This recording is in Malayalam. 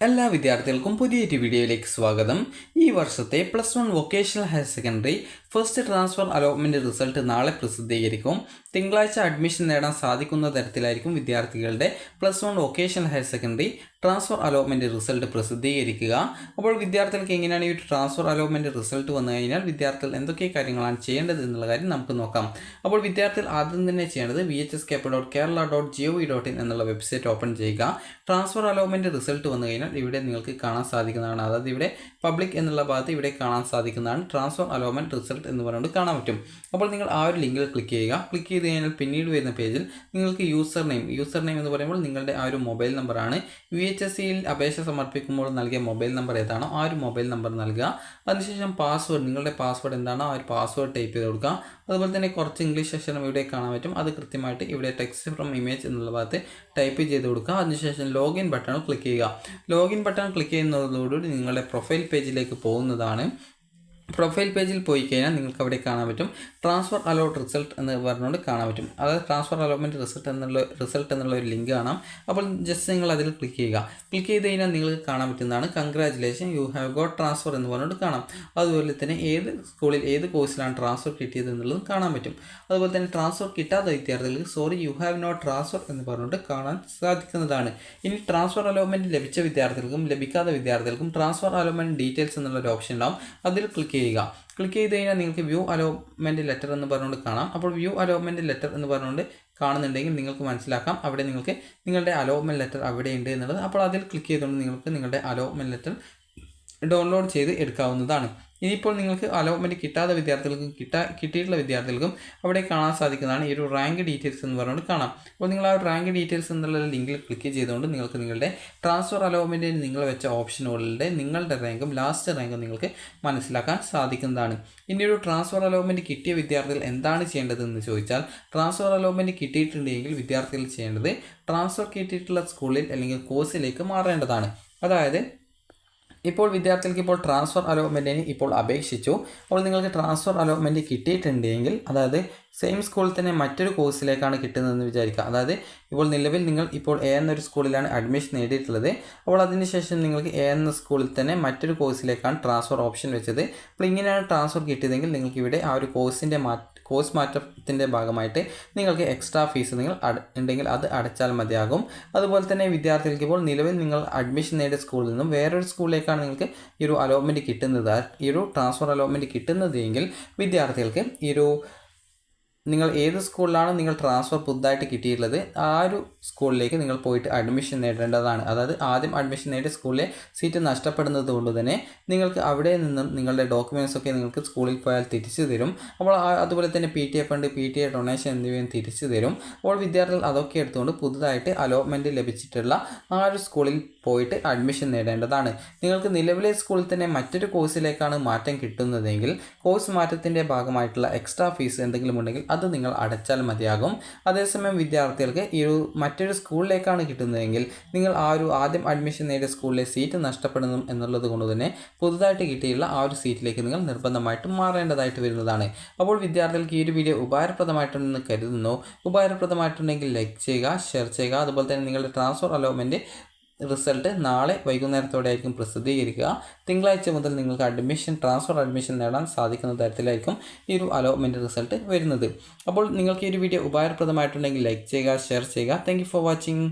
എല്ലാ വിദ്യാർത്ഥികൾക്കും പുതിയൊരു വീഡിയോയിലേക്ക് സ്വാഗതം. ഈ വർഷത്തെ +1 vocational higher secondary first transfer allotment result നാളെ പ്രസിദ്ധീകരിക്കും. തിങ്കളാഴ്ച അഡ്മിഷൻ നേടാൻ സാധിക്കുന്ന തരത്തിലായിരിക്കും വിദ്യാർത്ഥികളുടെ +1 vocational higher secondary transfer allotment result പ്രസിദ്ധീകരിക്കുക. അപ്പോൾ വിദ്യാർത്ഥികൾക്ക് എങ്ങനെയാണ് ഈ ഒരു ട്രാൻസ്ഫർ അലോട്ട്മെൻറ്റ് റിസൾട്ട് വന്നു കഴിഞ്ഞാൽ വിദ്യാർത്ഥികൾ എന്തൊക്കെ കാര്യങ്ങളാണ് ചെയ്യേണ്ടത് എന്നുള്ള കാര്യം നമുക്ക് നോക്കാം. അപ്പോൾ വിദ്യാർത്ഥികൾ ആദ്യം തന്നെ ചെയ്യേണ്ടത് vhscap.kerala.gov.in എന്നുള്ള വെബ്സൈറ്റ് ഓപ്പൺ ചെയ്യുക. ട്രാൻസ്ഫർ അലോട്ട്മെൻറ്റ് റിസൾട്ട് വന്നു കഴിഞ്ഞാൽ ഇവിടെ നിങ്ങൾക്ക് കാണാൻ സാധിക്കുന്നതാണ്. അതായത് ഇവിടെ പബ്ലിക് എന്നുള്ള ഭാഗത്ത് ഇവിടെ കാണാൻ സാധിക്കുന്നതാണ് ട്രാൻസ്ഫർ അലോട്ട്മെൻറ്റ് റിസൾട്ട് എന്ന് പറഞ്ഞുകൊണ്ട് കാണാൻ പറ്റും. അപ്പോൾ നിങ്ങൾ ആ ഒരു ലിങ്കിൽ ക്ലിക്ക് ചെയ്യുക. ക്ലിക്ക് ചെയ്ത് കഴിഞ്ഞാൽ പിന്നീട് വരുന്ന പേജിൽ നിങ്ങൾക്ക് യൂസർ നെയിം എന്ന് പറയുമ്പോൾ നിങ്ങളുടെ ആ ഒരു മൊബൈൽ നമ്പറാണ്. VHSCയിൽ അപേക്ഷ സമർപ്പിക്കുമ്പോൾ നൽകിയ മൊബൈൽ നമ്പർ ഏതാണോ ആ ഒരു മൊബൈൽ നമ്പർ നൽകുക. അതിനുശേഷം പാസ്വേഡ്, നിങ്ങളുടെ പാസ്വേഡ് എന്താണോ ആ ഒരു പാസ്വേഡ് ടൈപ്പ് ചെയ്ത് കൊടുക്കുക. അതുപോലെ തന്നെ കുറച്ച് ഇംഗ്ലീഷ് അക്ഷരം ഇവിടെ കാണാൻ പറ്റും. അത് കൃത്യമായിട്ട് ഇവിടെ ടെക്സ്റ്റ് ഫ്രം ഇമേജ് എന്നുള്ള ഭാഗത്ത് ടൈപ്പ് ചെയ്ത് കൊടുക്കുക. അതിനുശേഷം ലോഗിൻ ബട്ടൺ ക്ലിക്ക് ചെയ്യുക. ലോഗിൻ ബട്ടൺ ക്ലിക്ക് ചെയ്യുന്നതോടുകൂടി നിങ്ങളുടെ പ്രൊഫൈൽ പേജിലേക്ക് പോകുന്നതാണ്. പ്രൊഫൈൽ പേജിൽ പോയി കഴിഞ്ഞാൽ നിങ്ങൾക്ക് അവിടെ കാണാൻ പറ്റും ട്രാൻസ്ഫർ അലോട്ട് റിസൾട്ട് എന്ന് പറഞ്ഞുകൊണ്ട് കാണാൻ പറ്റും. അതായത് ട്രാൻസ്ഫർ അലോട്ട്മെൻറ്റ് റിസൾട്ട് എന്നുള്ള ഒരു ലിങ്ക് കാണാം. അപ്പോൾ ജസ്റ്റ് നിങ്ങൾ അതിൽ ക്ലിക്ക് ചെയ്യുക. ക്ലിക്ക് ചെയ്ത് കഴിഞ്ഞാൽ നിങ്ങൾക്ക് കാണാൻ പറ്റുന്നതാണ് congratulation you have got transfer എന്ന് പറഞ്ഞുകൊണ്ട് കാണാം. അതുപോലെ തന്നെ ഏത് സ്കൂളിൽ ഏത് കോഴ്സിലാണ് ട്രാൻസ്ഫർ കിട്ടിയത് എന്നുള്ളതും കാണാൻ പറ്റും. അതുപോലെ തന്നെ ട്രാൻസ്ഫർ കിട്ടാത്ത വിദ്യാർത്ഥികൾക്ക് sorry you have not transfer എന്ന് പറഞ്ഞുകൊണ്ട് കാണാൻ സാധിക്കുന്നതാണ്. ഇനി ട്രാൻസ്ഫർ അലോട്ട്മെൻറ്റ് ലഭിച്ച വിദ്യാർത്ഥികൾക്കും ലഭിക്കാത്ത വിദ്യാർത്ഥികൾക്കും ട്രാൻസ്ഫർ അലോട്ട്മെൻറ്റ് ഡീറ്റെയിൽസ് എന്നുള്ളൊരു ഓപ്ഷൻ ഉണ്ടാവും. അതിൽ ക്ലിക്ക് ചെയ്യുക. ക്ലിക്ക് ചെയ്ത് കഴിഞ്ഞാൽ നിങ്ങൾക്ക് വ്യൂ അലോട്ട്മെൻറ്റ് ലെറ്റർ എന്ന് പറഞ്ഞുകൊണ്ട് കാണാം. അപ്പോൾ വ്യൂ അലോട്ട്മെൻറ്റ് ലെറ്റർ എന്ന് പറഞ്ഞുകൊണ്ട് കാണുന്നുണ്ടെങ്കിൽ നിങ്ങൾക്ക് മനസ്സിലാക്കാം അവിടെ നിങ്ങൾക്ക് നിങ്ങളുടെ അലോട്ട്മെൻറ്റ് ലെറ്റർ അവിടെ ഉണ്ട് എന്നുള്ളത്. അപ്പോൾ അതിൽ ക്ലിക്ക് ചെയ്തുകൊണ്ട് നിങ്ങൾക്ക് നിങ്ങളുടെ അലോട്ട്മെൻറ്റ് ലെറ്റർ ഡൗൺലോഡ് ചെയ്ത് എടുക്കാവുന്നതാണ്. ഇനിയിപ്പോൾ നിങ്ങൾക്ക് അലോട്ട്മെൻറ്റ് കിട്ടാത്ത വിദ്യാർത്ഥികൾക്കും കിട്ടിയിട്ടുള്ള വിദ്യാർത്ഥികൾക്കും അവിടെ കാണാൻ സാധിക്കുന്നതാണ് ഈ ഒരു റാങ്ക് ഡീറ്റെയിൽസ് എന്ന് പറഞ്ഞുകൊണ്ട് കാണാം. അപ്പോൾ നിങ്ങൾ ആ റാങ്ക് ഡീറ്റെയിൽസ് എന്നുള്ള ലിങ്കിൽ ക്ലിക്ക് ചെയ്തുകൊണ്ട് നിങ്ങൾക്ക് നിങ്ങളുടെ ട്രാൻസ്ഫർ അലോട്ട്മെൻറ്റിന് നിങ്ങൾ വെച്ച ഓപ്ഷനുകളുടെ നിങ്ങളുടെ റാങ്കും ലാസ്റ്റ് റാങ്കും നിങ്ങൾക്ക് മനസ്സിലാക്കാൻ സാധിക്കുന്നതാണ്. ഇനി ഒരു ട്രാൻസ്ഫർ അലോട്ട്മെൻറ്റ് കിട്ടിയ വിദ്യാർത്ഥികൾ എന്താണ് ചെയ്യേണ്ടതെന്ന് ചോദിച്ചാൽ ട്രാൻസ്ഫർ അലോട്ട്മെൻറ്റ് കിട്ടിയിട്ടുണ്ടെങ്കിൽ വിദ്യാർത്ഥികൾ ചെയ്യേണ്ടത് ട്രാൻസ്ഫർ കിട്ടിയിട്ടുള്ള സ്കൂളിൽ അല്ലെങ്കിൽ കോഴ്സിലേക്ക് മാറേണ്ടതാണ്. അതായത് ഇപ്പോൾ വിദ്യാർത്ഥികൾക്ക് ഇപ്പോൾ ട്രാൻസ്ഫർ അലോട്ട്മെൻറ്റിന് ഇപ്പോൾ അപേക്ഷിച്ചു. അപ്പോൾ നിങ്ങൾക്ക് ട്രാൻസ്ഫർ അലോട്ട്മെൻറ്റ് കിട്ടിയിട്ടുണ്ടെങ്കിൽ അതായത് സെയിം സ്കൂളിൽ തന്നെ മറ്റൊരു കോഴ്സിലേക്കാണ് കിട്ടുന്നതെന്ന് വിചാരിക്കുക. അതായത് ഇപ്പോൾ നിലവിൽ നിങ്ങൾ ഇപ്പോൾ എ എന്നൊരു സ്കൂളിലാണ് അഡ്മിഷൻ നേടിയിട്ടുള്ളത്. അപ്പോൾ അതിനുശേഷം നിങ്ങൾക്ക് എ എന്ന സ്കൂളിൽ തന്നെ മറ്റൊരു കോഴ്സിലേക്കാണ് ട്രാൻസ്ഫർ ഓപ്ഷൻ വെച്ചത്. അപ്പോൾ ഇങ്ങനെയാണ് ട്രാൻസ്ഫർ കിട്ടിയതെങ്കിൽ നിങ്ങൾക്ക് ഇവിടെ ആ ഒരു കോഴ്സ് മാറ്റത്തിൻ്റെ ഭാഗമായിട്ട് നിങ്ങൾക്ക് എക്സ്ട്രാ ഫീസ് ഉണ്ടെങ്കിൽ അത് അടച്ചാൽ മതിയാകും. അതുപോലെ തന്നെ വിദ്യാർത്ഥികൾക്ക് ഇപ്പോൾ നിലവിൽ നിങ്ങൾ അഡ്മിഷൻ നേടിയ സ്കൂളിൽ നിന്നും വേറൊരു സ്കൂളിലേക്കാണ് നിങ്ങൾക്ക് ഈ ഒരു അലോട്ട്മെൻറ്റ് കിട്ടുന്നത്, ഈ ഒരു ട്രാൻസ്ഫർ അലോട്ട്മെൻറ്റ് കിട്ടുന്നത് എങ്കിൽ വിദ്യാർത്ഥികൾക്ക് നിങ്ങൾ ഏത് സ്കൂളിലാണ് നിങ്ങൾ ട്രാൻസ്ഫർ പുതുതായിട്ട് കിട്ടിയിട്ടുള്ളത് ആ ഒരു സ്കൂളിലേക്ക് നിങ്ങൾ പോയിട്ട് അഡ്മിഷൻ നേടേണ്ടതാണ്. അതായത് ആദ്യം അഡ്മിഷൻ നേടിയ സ്കൂളിലെ സീറ്റ് നഷ്ടപ്പെടുന്നത് കൊണ്ട് തന്നെ നിങ്ങൾക്ക് അവിടെ നിന്നും നിങ്ങളുടെ ഡോക്യുമെൻറ്റ്സൊക്കെ നിങ്ങൾക്ക് സ്കൂളിൽ പോയാൽ തിരിച്ചു തരും. അപ്പോൾ അതുപോലെ തന്നെ PTA ഫണ്ട്, PTA ഡൊണേഷൻ എന്നിവയും തിരിച്ചു തരും. അപ്പോൾ വിദ്യാർത്ഥികൾ അതൊക്കെ എടുത്തുകൊണ്ട് പുതുതായിട്ട് അലോട്ട്മെൻറ്റ് ലഭിച്ചിട്ടുള്ള ആ ഒരു സ്കൂളിൽ പോയിട്ട് അഡ്മിഷൻ നേടേണ്ടതാണ്. നിങ്ങൾക്ക് നിലവിലെ സ്കൂളിൽ തന്നെ മറ്റൊരു കോഴ്സിലേക്കാണ് മാറ്റം കിട്ടുന്നതെങ്കിൽ കോഴ്സ് മാറ്റത്തിൻ്റെ ഭാഗമായിട്ടുള്ള എക്സ്ട്രാ ഫീസ് എന്തെങ്കിലും ഉണ്ടെങ്കിൽ അത് നിങ്ങൾ അടച്ചാൽ മതിയാകും. അതേസമയം വിദ്യാർത്ഥികൾക്ക് മറ്റൊരു സ്കൂളിലേക്കാണ് കിട്ടുന്നതെങ്കിൽ നിങ്ങൾ ആ ഒരു ആദ്യം അഡ്മിഷൻ നേടിയ സ്കൂളിലെ സീറ്റ് നഷ്ടപ്പെടുന്നു എന്നുള്ളത് കൊണ്ട് തന്നെ പുതുതായിട്ട് കിട്ടിയുള്ള ആ ഒരു സീറ്റിലേക്ക് നിങ്ങൾ നിർബന്ധമായിട്ടും മാറേണ്ടതായിട്ട് വരുന്നതാണ്. അപ്പോൾ വിദ്യാർത്ഥികൾക്ക് ഈ ഒരു വീഡിയോ ഉപകാരപ്രദമായിട്ടുണ്ടെന്ന് കരുതുന്നു. ഉപകാരപ്രദമായിട്ടുണ്ടെങ്കിൽ ലൈക്ക് ചെയ്യുക, ഷെയർ ചെയ്യുക. അതുപോലെ തന്നെ നിങ്ങളുടെ ട്രാൻസ്ഫർ അലോട്ട്മെൻറ്റ് റിസൾട്ട് നാളെ വൈകുന്നേരത്തോടെ ആയിരിക്കും പ്രസിദ്ധീകരിക്കുക. തിങ്കളാഴ്ച മുതൽ നിങ്ങൾക്ക് ട്രാൻസ്ഫർ അഡ്മിഷൻ നേടാൻ സാധിക്കുന്ന തരത്തിലായിരിക്കും ഈ ഒരു അലോട്ട്മെൻറ്റ് റിസൾട്ട് വരുന്നത്. അപ്പോൾ നിങ്ങൾക്ക് ഈ ഒരു വീഡിയോ ഉപകാരപ്രദമായിട്ടുണ്ടെങ്കിൽ ലൈക്ക് ചെയ്യുക, ഷെയർ ചെയ്യുക. Thank you for watching.